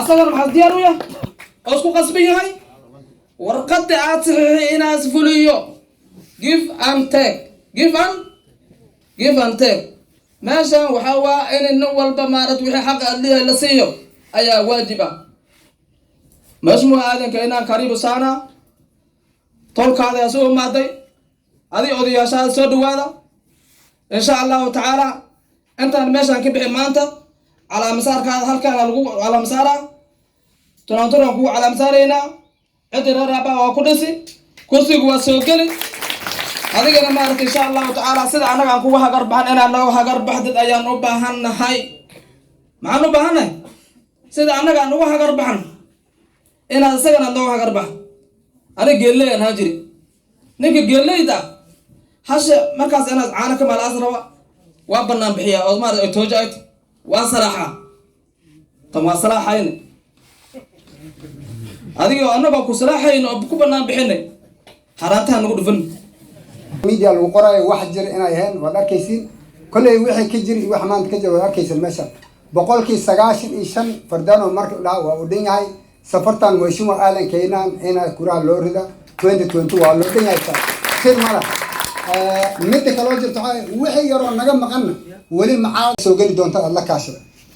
أصغر محل ديارويا أسكو قصبي هاي ورقد عاطفي ناس فوليو give and take ماشي وحوا إن النوال بمارت وحي حق اللي لسيو أي واجبة مجموعة هذا كأنها قريب سنة طول هذا يسوع مادي هذه أودي أشياء سود هذا إن شاء الله تعالى أنت ماشي كبح مانتا على مسار كذا هل كان على مساره تناطركوا على مسارنا أدرى ربا وكدسي كرسي وسوكلي هذه أنا ما أعرف إن شاء الله تعالى سيد أنا أقول هجربهن أنا لو هجربه دد أيام نوبهن هاي مع نوبهن سيد أنا أقول هجربهن أنا سيد أنا لو هجربه أنا جلّي أنا هجري نيجي جلّي ده هش مركز أنا عانى كمال أزرع وابنا بحياة أو ما توجعت وصراحة طب وصراحة هنا هذه أنا بقول صراحة إنه بكون بحني حراتها نقول فن ميديا الوقراء واحد جري أنا يهان ولا كيسين كل واحد كجري واحد ما تكجري ولا كيس المشى بقول كيس سجاشن إيشان فردان ومرك لا ودين هاي سفرتان ويشوم آلن كينان هنا كورا لوريدا 2022 واللوريدا هاي خير مرة مدة كلوجر تعال وحي يرون نجم مقنا ولي معاه سوقي دون الله كاشر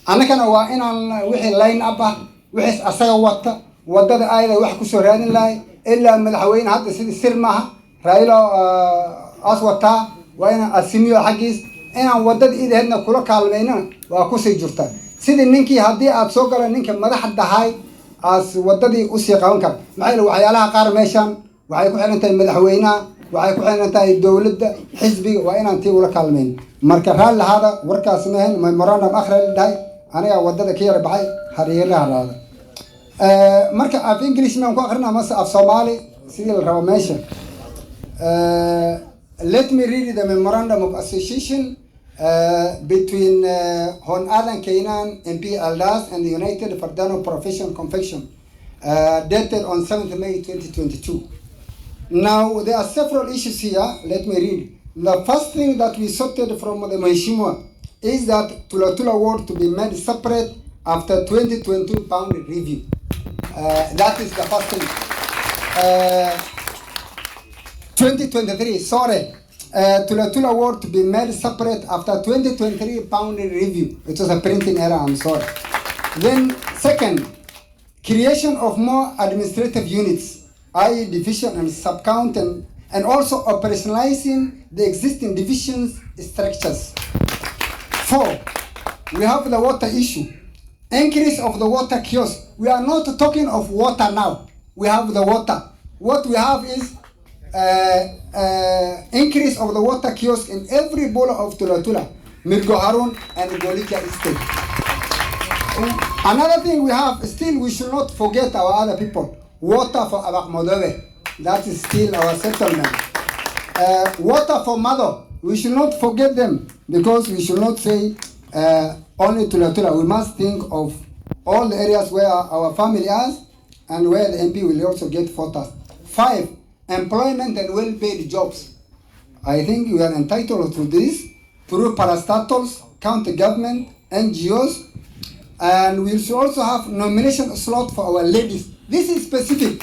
أنا كان واقعين على وحي لاين أبا وحي أسرع وقت ودد آية وحي كسران لاي إلا من الحوين هذا سر معها رايلا أصواتها وأنا السميو حقيس أنا ودد إذا هنا كل كلمينا وأكوسي جرتا سيد النكى هدي أتسوق على النكى مدح الدهاي أس وددي أسي قانك معي لو عيالها قار ميشان وعيكون أنت مدحوينا وعيكون أنت الدولة حزبي وأنا أنت ولا كلمين مركز هذا وركا اسمهن ميموراندوم آخر الدهاي أنا ودد كير بحي هريلا هذا مركز في إنجليزي ما نقول آخرنا مثلا في صومالي سيد الروميشن let me read the memorandum of association between Hon Alan Keynan, MP Aldas, and the United Fardano Profession Confection, dated on 7th May 2022. Now, there are several issues here. Let me read. The first thing that we sorted from the Mheshimiwa is that Tula Tula ward to be made separate after 2022 pound review. That is the first thing. 2023, sorry, Tula Tula ward to be made separate after 2023 pound review. It was a printing error, I'm sorry. Then, second, creation of more administrative units, i.e. division and sub-count, and also operationalizing the existing divisions structures. 4, we have the water issue. Increase of the water kiosk. We are not talking of water now. We have the water. What we have is increase of the water kiosk in every bowl of Tula Tula, Mirgo Harun and Golikia Estate. Another thing we have, still we should not forget our other people. Water for Abak Modove, that is still our settlement. Water for Mother, we should not forget them because we should not say only Tula Tula. We must think of all the areas where our family is and where the MP will also get water. 5, employment and well-paid jobs. I think we are entitled to this through parastatals, county government, NGOs, and we should also have nomination slot for our ladies. This is specific.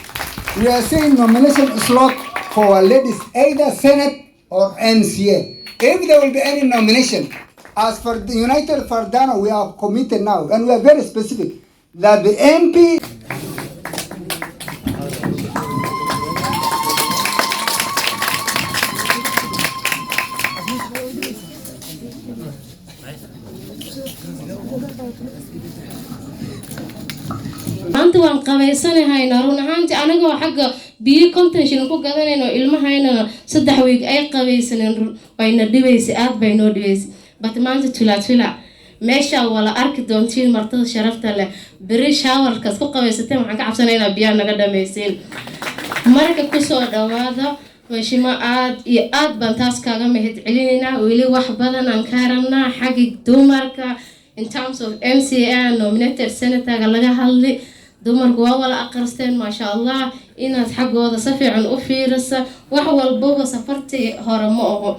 We are saying nomination slot for our ladies, either Senate or NCA. If there will be any nomination, as for the United Fardano, we are committed now, and we are very specific that the MP. maanta waan qabaysanahaynaa run ahaantii anagoo xagga biyo contention ku gadanayno ilmahayna 3 week ay qabaysaneen wayna dhibaysay aad bay noo dhibaysay bat maanta tula meesha wala arki doontiin martada sharafta leh bari showerkas ku qabaysateen waxaan ka cabsanaynaa biyo naga dhameyseen marka ku soo dhawaada washima aad iyo aad baan taas kaaga mahad celinaynaa weli wax badan aan ka rabnaa xagga dumarka in terms of MCA nominated senator laga hadlay dumarku waa wala aqristeen ma sha Allah inaad xaqooda si fiican u fiirisa wax walba safartii hore ma oho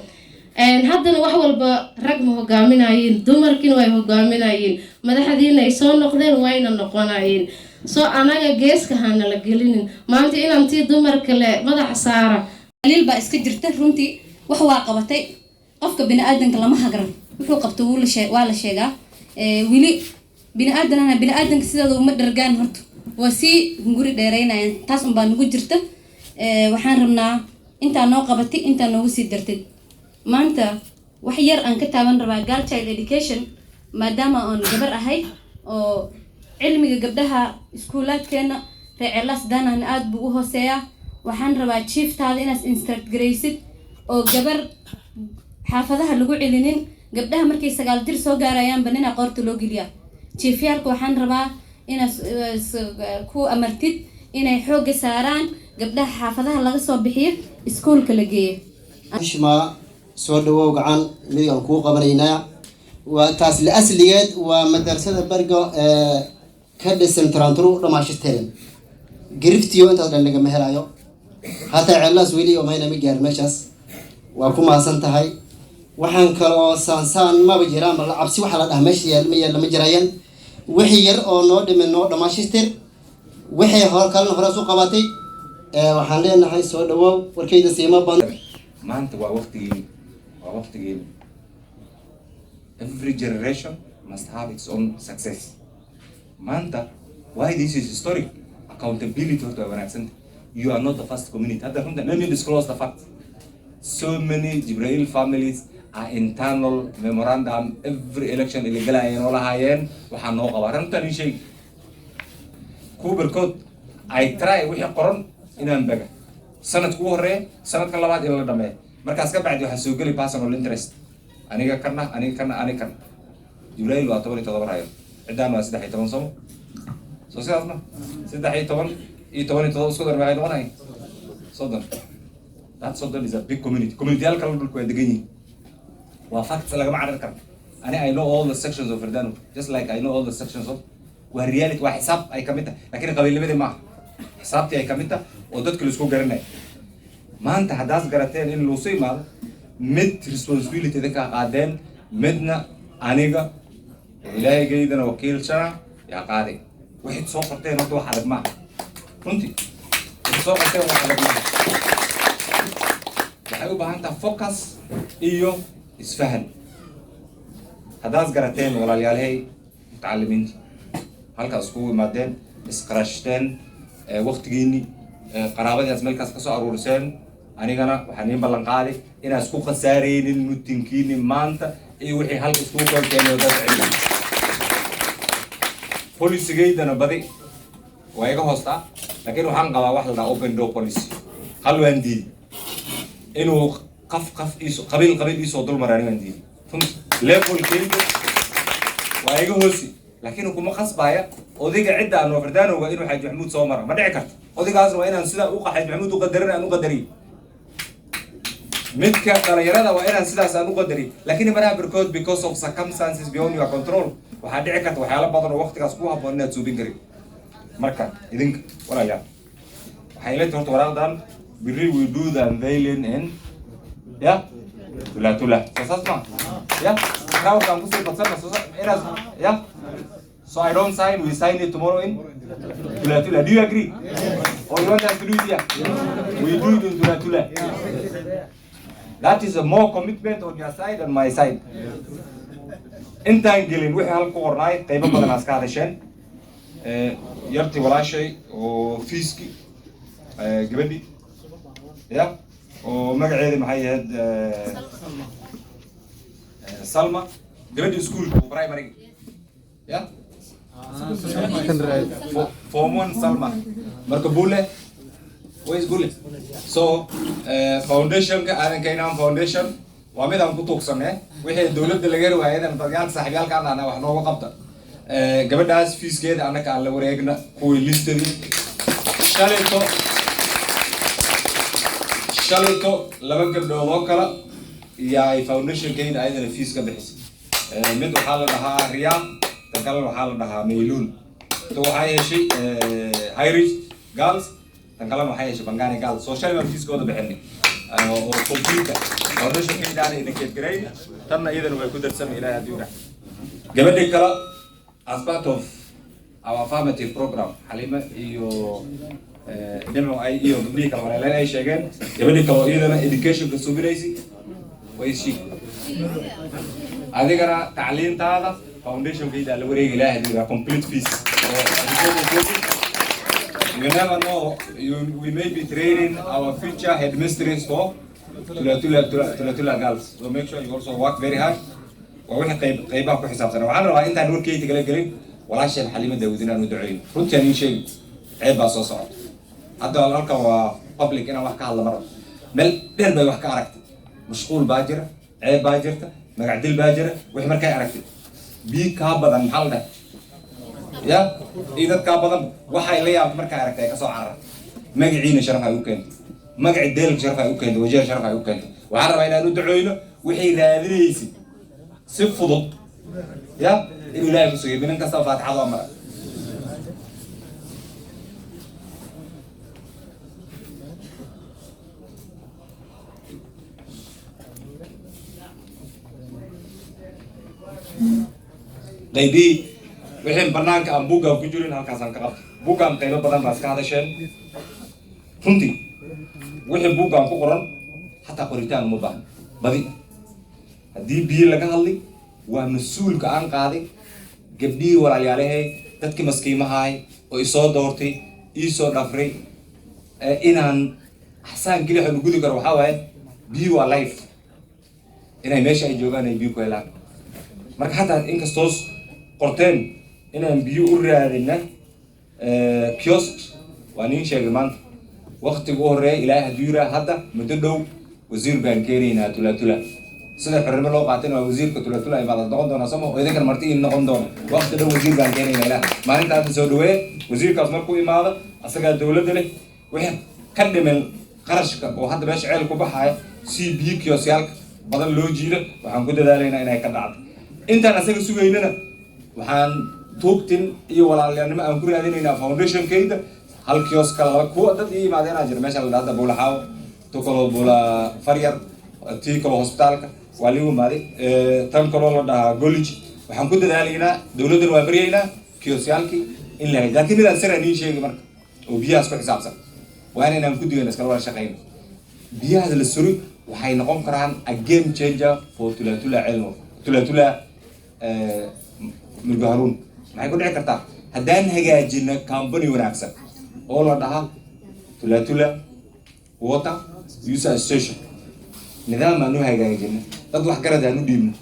haddana wax walba rag ma hogaaminayeen, dumarkiina way hogaaminayeen, madaxdiina ay soo noqdeen wayna noqonayeen. soo anaga geeska hana la gelinin maanta inaan tii dumar kale madaxa saara daliil baa iska jirta runtii wax waa qabatay qofka bini'aadanka lama hagran wuxuu qabto waa la sheegaa wili bini'aadanka sidoo uma dhargaan horto waa si hunguri dheereynayaan taas un baa nagu jirta waxaan rabnaa intaa noo qabatay intaa noogu sii dartay maanta wax yar aan ka taaban rabaa girl child education maadaama aan gabar ahay oo cilmiga gabdhaha iskuulaadkeena reecelas daanaan aad buu u hooseeyaa waxaan rabaa chieftaada inaad instruct garaysid oo gabar xaafadaha lagu celinin gabdhaha markay 9 jir soo gaarayaan banina qoorta loo geliyaa chiefyaalka waxaan rabaa inaad ku amartid inay xoog saaraan gabdhaha xaafadaha laga soo bixiyo iskuulka la geeyo ishma soo dhawow gacan midigan kuu qabanaynaa waa taas la asligeed waa madrasada bargo ka dhisan Toronto dhamaashtireen giriftiyo inta dhan laga mahelayo hataa ceelas weli oo mayna migaar meeshaas waa ku maasan tahay waxaan kaloo saansaan ma jiraan bal cabsi waxa la dhahay meesha yeel ma jirayaan wixii yar oo noo dhiman noo dhamaashtir wixii hore soo qabatay waxaan leenahay soo dhawow warkayda siima band maanta waa waqtigii every generation must have its own success maanta why this is historic accountability to wanaagsan you are not the first community let me disclose the fact so many Jibril families are internal memorandum every election illegal ayeen oo lahaayeen waxaan noo qabaa runtan in shay kuberkood I try wixii qoran inaan baga sanadku horeey sanadka labaad in la dhameeyo markaas ka bacdi waxa soo gali personal interest aniga kana Jibril waa 17 rayo cidaan waa 13 sano soo sidaasna 13 iyo 17 isku dar waxay noqonayaan soddon that soddon is a big community halka la dhulku waa degan yihiin waa facts laga macna karo I know all the sections of Verdano just like I know all the sections of waa reality waa xisaab ay kamid tahay laakiin qabiilnimada ma xisaabtii ay kamid tahay oo dadku isku garanay maanta hadaas garateen in loo soo imaado mid responsibility ka qaadeen midna aniga ilaahay geedana wakiil shara yaa qaaday waxay soo qorteen horta wax adag ma runtii soo qorteen wax adag ma waxay u baahan tahay focus iyo isfahan hadaas garateen walaalyaalahay mutacallimiinta halkaas ku imaadeen isqarashteen waqtigiini qaraabadaas meelkaas ka soo aruurseen anigana waxaan in ballan qaaday inaad isku khasaareynin mutinkiini maanta iyo wixii halka isku keenay dad cilmi policygeydana badi waa iga hoostaa laakiin waxaan qabaa wax la open door policy hal waan diiday inuu qaf qabiil isoo dul maraan waan diiday level keedu waa iga hoosi laakiin kuma qasbaya odayga cidda aan Verdanoga inuu Xaaj Maxamuud soo maro ma dhici karto odaygaas waa inaan sida uu Xaaj Maxamuud u qadarin aan u qadariyo midka dhalinyarada waa inaan sidaas aan u qadariyo laakiin maraha barkood because of circumstances beyond your control waxaa dhici karta waxyaalo badan oo waqtigaas ku habboon inaad suubin karin marka idinka walaalayaal waxay leedahay horta waraaqdan we do the unveiling in tula sasasma now I'm going to say so I don't sign, we sign it tomorrow in Tula. Do you agree? Or you want us to do it here? We do it in Tula. That is a more commitment on your side and my side. Intaan gelin wixii halka qornay qaybo badan aad ka hadasheen yarti walaashay oo fiiski gabadhi oo magaceeda maxay ahayd Salma gabadhi iskuulka primary form 1 Salma marka Bule where's Bule so foundation ka aadan kaynaan foundation waa mid aan ku tuugsanay wixii dawladda laga riwaayadana dadyaal saaxiibyaalka aan wax nooga qabta gabadhaas fiiskeeda anaka aan la wareegna kuwi listadii shalayto laba gabdhood oo kala yaay foundation keeda ayadana fiis ka bixisay mid waxaa la dhahaa Riyaad tan kale waxaa la dhahaa Mayluun to waxay heshay Irish girls tan kale waxay heshay Bangani girls so shalay fiiskooda bixinay oo computer foundation كيدان educate grade تنا إذا نبغى كودر سمي إلى هدينا قبل كلا as part of our affirmative program حليمة إيو نمو أي إيو قبل كلا ولا لا أي شيء كان قبل كلا إذا education كسوبريسي ويشي هذه كنا تعليم هذا foundation كيدا اللي وريه إلى هدينا complete piece you never know we may be training our future headmistress for Tula girls so make sure you also work very hard وواحد قيبها في حساب سنة وعنا رأي أنت نقول كي تقلق ولا شيء حليمة داودنا ندعين رنت يعني شيء عيب أساسا هذا الأركان وpublic أنا وحكي على مرة مل دير بي وحكي عركت مشغول باجرة عيب باجرته مقعدل باجرة وحي مركي عركت بي كابضا محل ده يا إذا كابضا وحي ليا مركي عركت كسو عرر مقعين شرفها يوكنت مقعد ديلك شرفها يوكنت وجير شرفها يوكنت وعنا رأينا ندعينه وحي رادريسي سفضل يا إنه لا يفسوي من إنك سوف تحضر مرة غيبي وحين برنامج أم بوجا وكجورين هالكاسان كاب بوجا أم قيمة بدن بس كهذا شيء فهمتي وحين بوجا أم كقرن حتى قريتان مبان بدي haddii biyo laga hadlay waa mas-uulka aan qaaday gabdhihii walaalyaalahay dadkii maskiimahaay oo isoo doortay iisoo dhafray inaan axsaan keli waxaan gudi karo waxaa waaye biyo waa life inay meesha ay joogaan ay biyo ku helaan marka xataa inkastoos qorteen inaan biyo u raadina kiosk waa nin sheegay maanta waqtiga u horeeya ilaahay hadduu yiraa hadda muddo dhow wasiir baan keenaynaa tula sida xirmo loo qaatin waa wasiirka tula ay baad noqon doona samo oo idinkan marti in noqon doona waqti dhow wasiir baan keenaynaa ilaa maalinta aad soo dhaweey wasiirkaas markuu imaado asaga dawladda leh wixii ka dhiman qarashka oo hadda meesha ceel ku baxaya CB kiosk badan loo jiiro waxaan ku dadaalaynaa inay ka dhacdo intaan asaga sugaynana waxaan tuugtin iyo walaalnimo aan ku raadinaynaa foundation keeda hal kiosk kala kuwa dad ii imaadeen jira meesha la dhahdo buulaxaaw tukalo buula faryar tiikalo hospitaalka waa ligu maaday tan kaloo la dhahaa college waxaan ku dadaalaynaa dawladdan waa baryaynaa kiosyaalkii in la helo laakiin midaan sir aan ii sheegi marka oo biyahaas ku xisaabsan waa inaan ku digayna iskala wada shaqayno biyahaas la suri waxay noqon karaan a game changer for tula cilmo tula Mirgo Harun maxay ku dhici kartaa haddaan hagaajino company wanaagsan oo la dhahaa tula water user station nidaam aanu hagaajino dad wax garad aanu dhiibno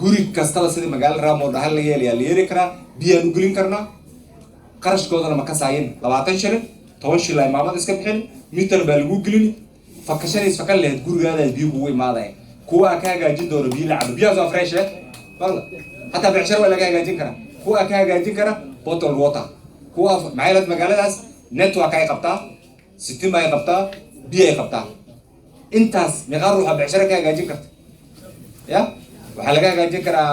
guri kastaba sida magaalada Raamo dhaxal la yeeli karaa biyo aanu gelin karnaa qarashkoodana ma ka saayin 20 shilin 10 shilin maamad iska bixin mitar baa lagu gelin fakashanays fakal leed gurigaada biyo ugu imaaday kuwa ka hagaajin doono biyo lacab biyo soo fresh wala hatta beecshar wala ka hagaajin kara kuwa ka hagaajin kara bottle water kuwa maayad magaaladaas network ay qabtaa sitima ay qabtaa biyo ay qabtaa intaas meeqa ruuxa beecshar ka hagaajin karta ya waxa laga hagaajin karaa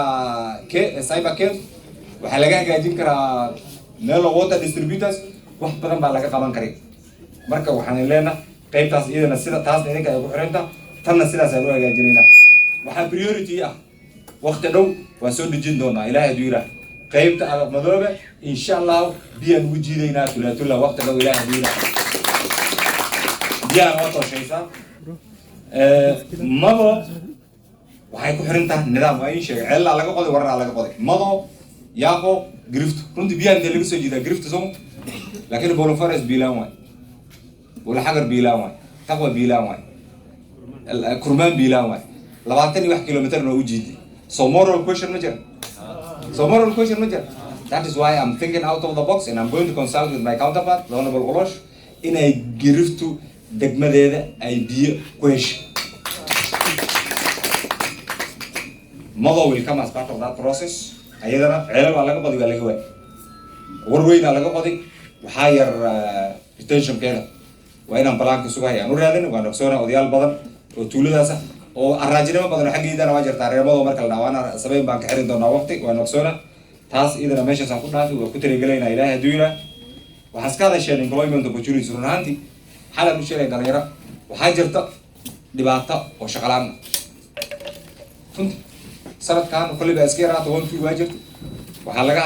cyber cave waxa laga hagaajin karaa melo water distributors wax badan baa laga qaban karay marka waxaan leenahay qaybtaas iyadana sida taas idinka ay ku xiranta tanna sidaas aan u hagaajinayna waxa priority ah waqti dhow waa soo dejin doonaa ilaahay hadduu yiraahdo qaybta adag madoobe insha Allah biyaan ugu jiidaynaa tula waqti dhow ilaahay hadduu yiraahdo biyaan waa tooshaysaa mado waxay ku xirantahay nidaam waa in sheegay ceel laga qoday warar laga qoday mado yaaqo grift runtii biyaan laga soo jiidaa grift soo laakiin bolo faras biilaan waay wala xagar biilaan waay taqwa biilaan waay kurmaan biilaan waay 21 kilometer noo jiiday so moral question ma jira that is why I'm thinking out of the box and I'm going to consult with my counterpart the honorable Olosh in ay griftu degmadeeda ay biyo ku hesho mother will come as part of that process ayadana ceelal waa laga qoday waa laga waay warweyna laga qoday waxaa yar retention keeda waa inaan balaanka sugaya aan u raadin waan ogsoona odayaal badan oo tuuladaas ah oo araajinimo badan xaggeedana waa jirtaa reemado marka la dhawaana sameyn baan ka xirin doonaa waqti waan ogsoona taas idana meeshaas aan ku dhaafay waa ku tirigelayna ilaahay hadduu yiraahdo waxaas ka hadasheen employment opportunities runaantii xalad u sheegay dhalinyaro waxaa jirta dhibaato oo shaqo la'aan runtii sanadkan koley baa iska yaraata 1 2 waa jirta waxaa laga